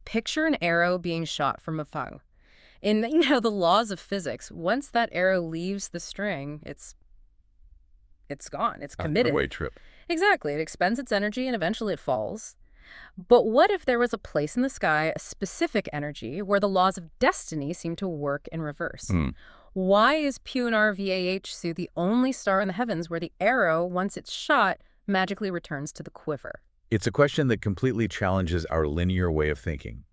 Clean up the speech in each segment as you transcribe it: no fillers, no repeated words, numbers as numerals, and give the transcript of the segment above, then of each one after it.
Picture an arrow being shot from a bow. In, the laws of physics, once that arrow leaves the string, it's gone. It's A committed. runaway trip. Exactly. It expends its energy and eventually it falls. But what if there was a place in the sky, a specific energy, where the laws of destiny seem to work in reverse? Hmm. Why is Punarvasu the only star in the heavens where the arrow, once it's shot, magically returns to the quiver? It's a question that completely challenges our linear way of thinking.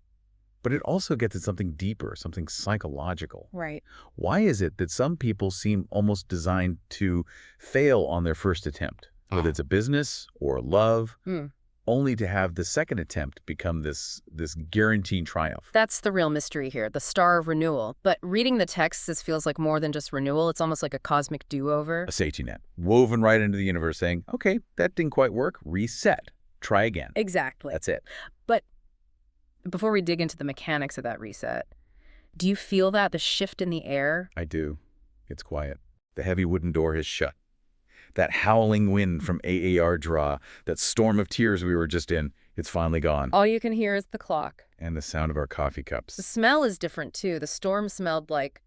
But it also gets at something deeper, something psychological. Right. Why is it that some people seem almost designed to fail on their first attempt, whether it's a business or love, only to have the second attempt become this guaranteed triumph? That's the real mystery here, the star of renewal. But reading the text, this feels like more than just renewal. It's almost like a cosmic do-over. A safety net, woven right into the universe saying, okay, that didn't quite work, reset, try again. Exactly. That's it. But before we dig into the mechanics of that reset, do you feel that, the shift in the air? I do. It's quiet. The heavy wooden door is shut. That howling wind from AAR draw, that storm of tears we were just in, it's finally gone. All you can hear is the clock. And the sound of our coffee cups. The smell is different, too. The storm smelled like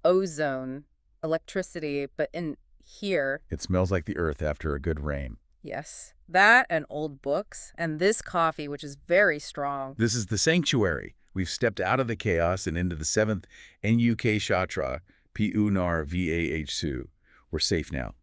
ozone, electricity, but in here... It smells like the earth after a good rain. Yes. That and old books, and this coffee, which is very strong. This is the sanctuary. We've stepped out of the chaos and into the 7th Nakshatra, Punarvasu. We're safe now.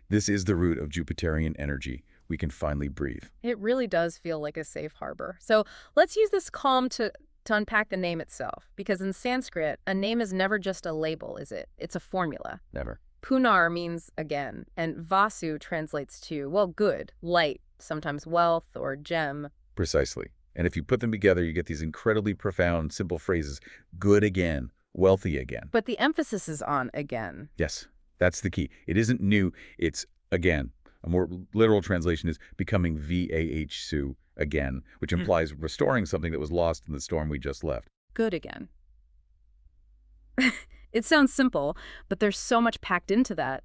This is the root of Jupiterian energy. We can finally breathe. It really does feel like a safe harbor. So let's use this calm to unpack the name itself. Because in Sanskrit, a name is never just a label, is it? It's a formula. Never. Punar means again, and Vasu translates to, well, good, light, sometimes wealth or gem. Precisely. And if you put them together, you get these incredibly profound, simple phrases. Good again, wealthy again. But the emphasis is on again. Yes, that's the key. It isn't new, it's again. A more literal translation is becoming Vasu again, which implies restoring something that was lost in the storm we just left. Good again. It sounds simple, but there's so much packed into that.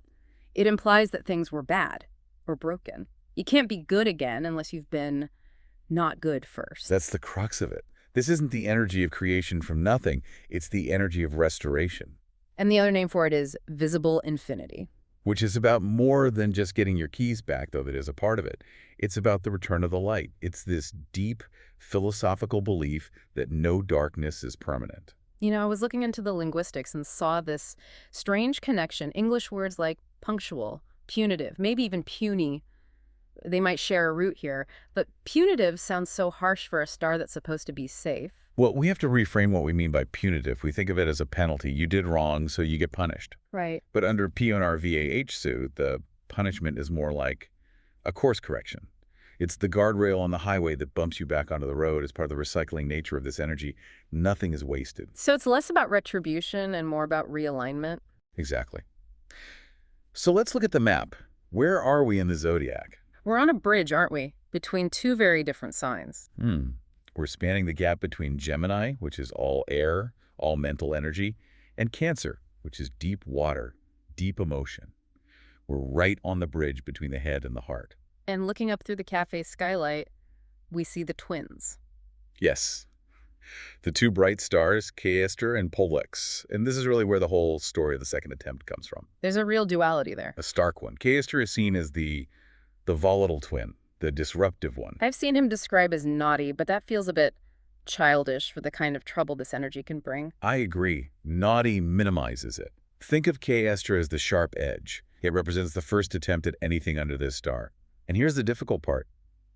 It implies that things were bad or broken. You can't be good again unless you've been not good first. That's the crux of it. This isn't the energy of creation from nothing. It's the energy of restoration. And the other name for it is visible infinity. Which is about more than just getting your keys back, though that is a part of it. It's about the return of the light. It's this deep philosophical belief that no darkness is permanent. I was looking into the linguistics and saw this strange connection. English words like punctual, punitive, maybe even puny, they might share a root here. But punitive sounds so harsh for a star that's supposed to be safe. Well, we have to reframe what we mean by punitive. We think of it as a penalty. You did wrong, so you get punished. Right. But under Punarvasu, the punishment is more like a course correction. It's the guardrail on the highway that bumps you back onto the road as part of the recycling nature of this energy. Nothing is wasted. So it's less about retribution and more about realignment? Exactly. So let's look at the map. Where are we in the zodiac? We're on a bridge, aren't we? Between two very different signs. We're spanning the gap between Gemini, which is all air, all mental energy, and Cancer, which is deep water, deep emotion. We're right on the bridge between the head and the heart. And looking up through the cafe skylight, we see the twins. Yes. The two bright stars, Castor and Pollux. And this is really where the whole story of the second attempt comes from. There's a real duality there. A stark one. Castor is seen as the volatile twin, the disruptive one. I've seen him described as naughty, but that feels a bit childish for the kind of trouble this energy can bring. I agree. Naughty minimizes it. Think of Castor as the sharp edge. It represents the first attempt at anything under this star. And here's the difficult part.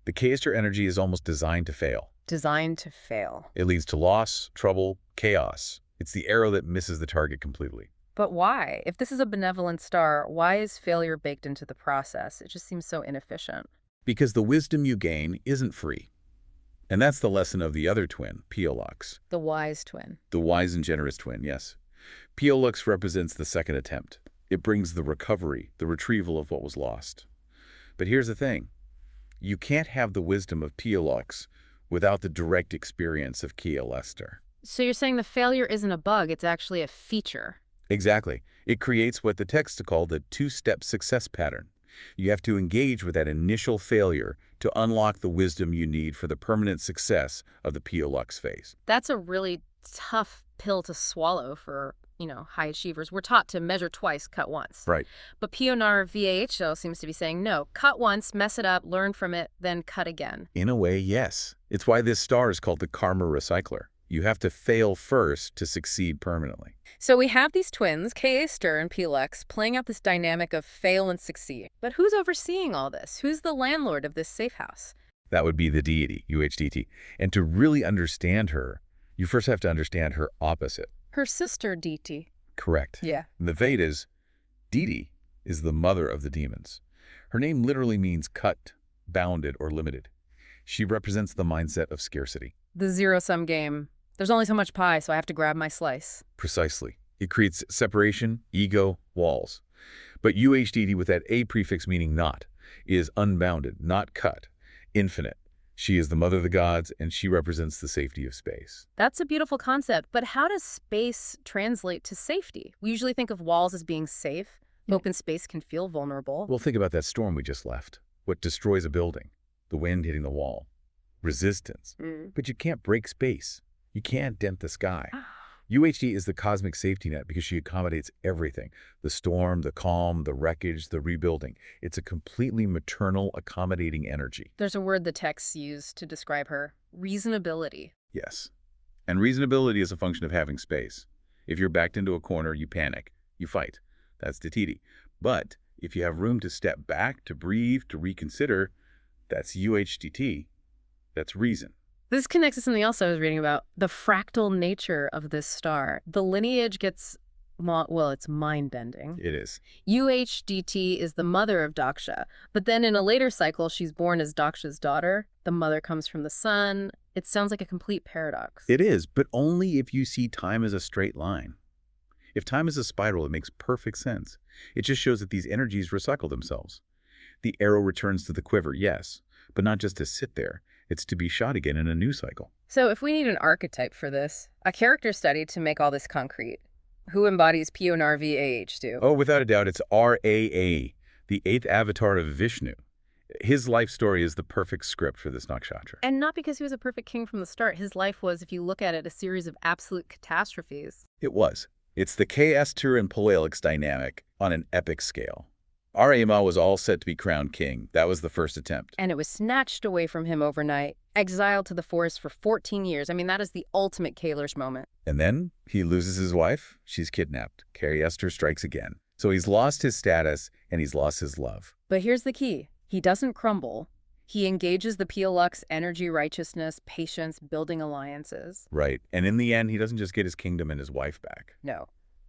The Castor energy is almost designed to fail. Designed to fail. It leads to loss, trouble, chaos. It's the arrow that misses the target completely. But why? If this is a benevolent star, why is failure baked into the process? It just seems so inefficient. Because the wisdom you gain isn't free. And that's the lesson of the other twin, Pollux. The wise twin. The wise and generous twin, yes. Pollux represents the second attempt. It brings the recovery, the retrieval of what was lost. But here's the thing. You can't have the wisdom of Pollux without the direct experience of Castor. So you're saying the failure isn't a bug, it's actually a feature. Exactly. It creates what the texts call the two-step success pattern. You have to engage with that initial failure to unlock the wisdom you need for the permanent success of the Pollux phase. That's a really tough pill to swallow for, high achievers. We're taught to measure twice, cut once. Right. But Punar VAHO seems to be saying, no, cut once, mess it up, learn from it, then cut again. In a way, yes. It's why this star is called the karma recycler. You have to fail first to succeed permanently. So we have these twins, Castor and Pollux, playing out this dynamic of fail and succeed. But who's overseeing all this? Who's the landlord of this safe house? That would be the deity, UHDT. And to really understand her, you first have to understand her opposite. Her sister, Aditi. Correct. Yeah. In the Vedas, Aditi is the mother of the demons. Her name literally means cut, bounded, or limited. She represents the mindset of scarcity. The zero-sum game. There's only so much pie, so I have to grab my slice. Precisely. It creates separation, ego, walls. But UHDT, with that A prefix meaning not, is unbounded, not cut, infinite. She is the mother of the gods, and she represents the safety of space. That's a beautiful concept, but how does space translate to safety? We usually think of walls as being safe. Open space can feel vulnerable. Well, think about that storm we just left. What destroys a building? The wind hitting the wall. Resistance. But you can't break space. You can't dent the sky. UHD is the cosmic safety net because she accommodates everything. The storm, the calm, the wreckage, the rebuilding. It's a completely maternal, accommodating energy. There's a word the texts use to describe her. Reasonability. Yes. And reasonability is a function of having space. If you're backed into a corner, you panic. You fight. That's Datiti. But if you have room to step back, to breathe, to reconsider, that's UHDT. That's reason. This connects to something else I was reading about, the fractal nature of this star. The lineage gets, it's mind-bending. It is. UHDT is the mother of Daksha, but then in a later cycle, she's born as Daksha's daughter. The mother comes from the sun. It sounds like a complete paradox. It is, but only if you see time as a straight line. If time is a spiral, it makes perfect sense. It just shows that these energies recycle themselves. The arrow returns to the quiver, yes, but not just to sit there. It's to be shot again in a new cycle. So if we need an archetype for this, a character study to make all this concrete, who embodies Punar VAH2? Oh, without a doubt, it's RAA, the 8th avatar of Vishnu. His life story is the perfect script for this nakshatra. And not because he was a perfect king from the start. His life was, if you look at it, a series of absolute catastrophes. It was. It's the Castor and Pollux dynamic on an epic scale. Rama was all set to be crowned king. That was the first attempt. And it was snatched away from him overnight, exiled to the forest for 14 years. I mean, that is the ultimate Kailash moment. And then he loses his wife. She's kidnapped. Castor strikes again. So he's lost his status and he's lost his love. But here's the key. He doesn't crumble. He engages the Pollux energy, righteousness, patience, building alliances. Right. And in the end, he doesn't just get his kingdom and his wife back. No.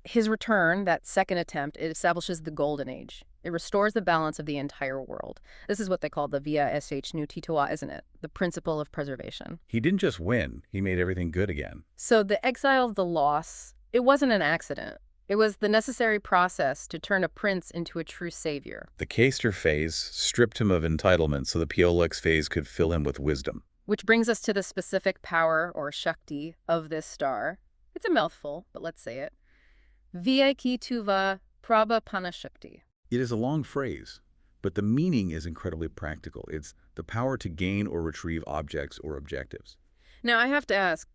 His return, that second attempt, it establishes the golden age. It restores the balance of the entire world. This is what they call the Via SH Nu Titoa, isn't it? The principle of preservation. He didn't just win. He made everything good again. So the exile of the loss, it wasn't an accident. It was the necessary process to turn a prince into a true savior. The Castor phase stripped him of entitlement so the Pollux phase could fill him with wisdom. Which brings us to the specific power, or Shakti, of this star. It's a mouthful, but let's say it. Vastuva-Prapana-Shakti. It is a long phrase, but the meaning is incredibly practical. It's the power to gain or retrieve objects or objectives. Now, I have to ask,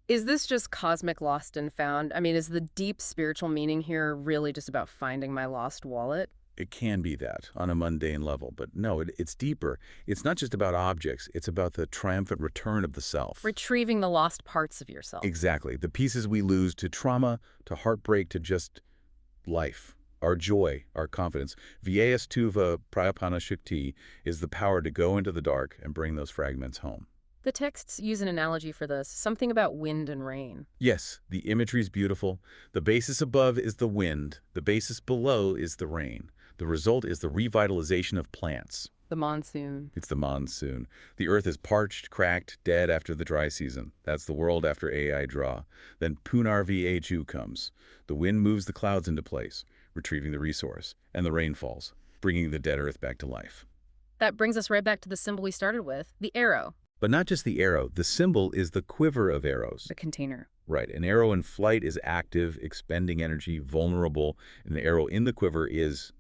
is this just cosmic lost and found? I mean, is the deep spiritual meaning here really just about finding my lost wallet? It can be that on a mundane level, but no, it's deeper. It's not just about objects. It's about the triumphant return of the self. Retrieving the lost parts of yourself. Exactly. The pieces we lose to trauma, to heartbreak, to just life. Our joy, our confidence. Vastuva-Prapana-Shakti is the power to go into the dark and bring those fragments home. The texts use an analogy for this, something about wind and rain. Yes, the imagery is beautiful. The basis above is the wind. The basis below is the rain. The result is the revitalization of plants. The monsoon. It's the monsoon. The earth is parched, cracked, dead after the dry season. That's the world after AI draw. Then Punar VAHU comes. The wind moves the clouds into place, retrieving the resource, and the rain falls, bringing the dead earth back to life. That brings us right back to the symbol we started with, the arrow. But not just the arrow. The symbol is the quiver of arrows. The container. Right. An arrow in flight is active, expending energy, vulnerable, and the arrow in the quiver is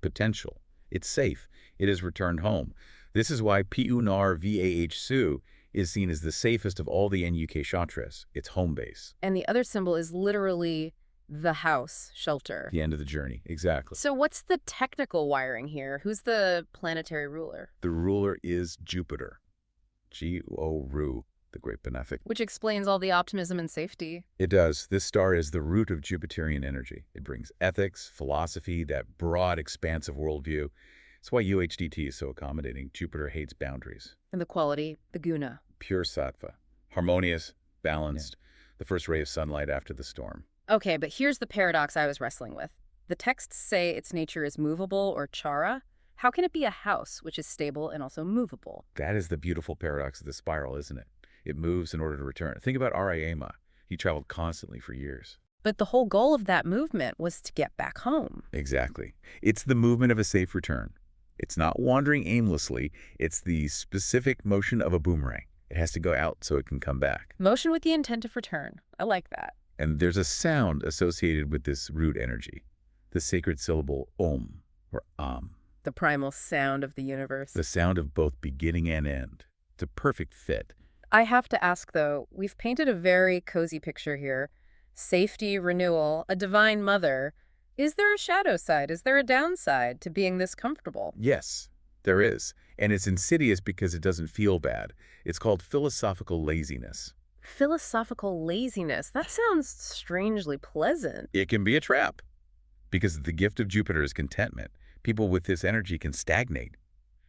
potential. It's safe. It is returned home. This is why Punarvasu is seen as the safest of all the NUK kshatras, its home base. And the other symbol is literally the house, shelter. The end of the journey, exactly. So what's the technical wiring here? Who's the planetary ruler? The ruler is Jupiter. G-O-Ru, the great benefic. Which explains all the optimism and safety. It does. This star is the root of Jupiterian energy. It brings ethics, philosophy, that broad, expansive worldview. It's why UHDT is so accommodating. Jupiter hates boundaries. And the quality, the guna. Pure sattva. Harmonious, balanced, the first ray of sunlight after the storm. Okay, but here's the paradox I was wrestling with. The texts say its nature is movable or chara. How can it be a house, which is stable and also movable? That is the beautiful paradox of the spiral, isn't it? It moves in order to return. Think about Arayama. He traveled constantly for years. But the whole goal of that movement was to get back home. Exactly. It's the movement of a safe return. It's not wandering aimlessly. It's the specific motion of a boomerang. It has to go out so it can come back. Motion with the intent of return. I like that. And there's a sound associated with this root energy, the sacred syllable Om, or Am. The primal sound of the universe. The sound of both beginning and end. It's a perfect fit. I have to ask, though, we've painted a very cozy picture here. Safety, renewal, a divine mother. Is there a shadow side? Is there a downside to being this comfortable? Yes, there is. And it's insidious because it doesn't feel bad. It's called philosophical laziness. Philosophical laziness. That sounds strangely pleasant. It can be a trap because the gift of Jupiter is contentment. People with this energy can stagnate.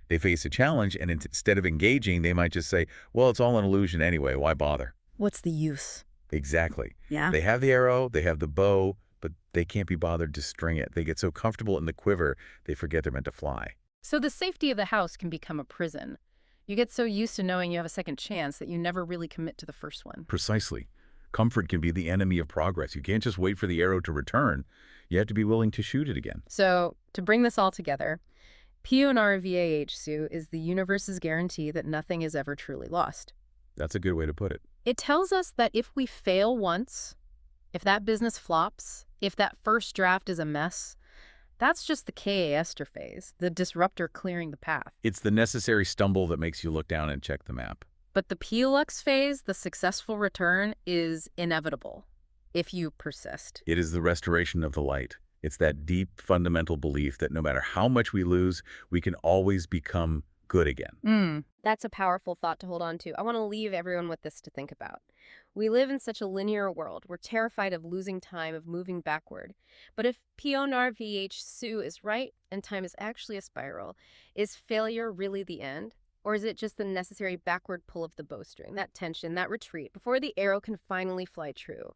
They face a challenge, and instead of engaging, they might just say, well, it's all an illusion anyway. Why bother? What's the use? Exactly. Yeah. They have the arrow, they have the bow, but they can't be bothered to string it. They get so comfortable in the quiver, they forget they're meant to fly. So the safety of the house can become a prison. You get so used to knowing you have a second chance that you never really commit to the first one. Precisely. Comfort can be the enemy of progress. You can't just wait for the arrow to return. You have to be willing to shoot it again. So, to bring this all together, Punarvasu is the universe's guarantee that nothing is ever truly lost. That's a good way to put it. It tells us that if we fail once, if that business flops, if that first draft is a mess, that's just the Ka Esther phase, the disruptor clearing the path. It's the necessary stumble that makes you look down and check the map. But the Pollux phase, the successful return, is inevitable if you persist. It is the restoration of the light. It's that deep, fundamental belief that no matter how much we lose, we can always become good again. That's a powerful thought to hold on to. I want to leave everyone with this to think about. We live in such a linear world. We're terrified of losing time, of moving backward. But if Punarvasu is right and time is actually a spiral, is failure really the end? Or is it just the necessary backward pull of the bowstring, that tension, that retreat, before the arrow can finally fly true?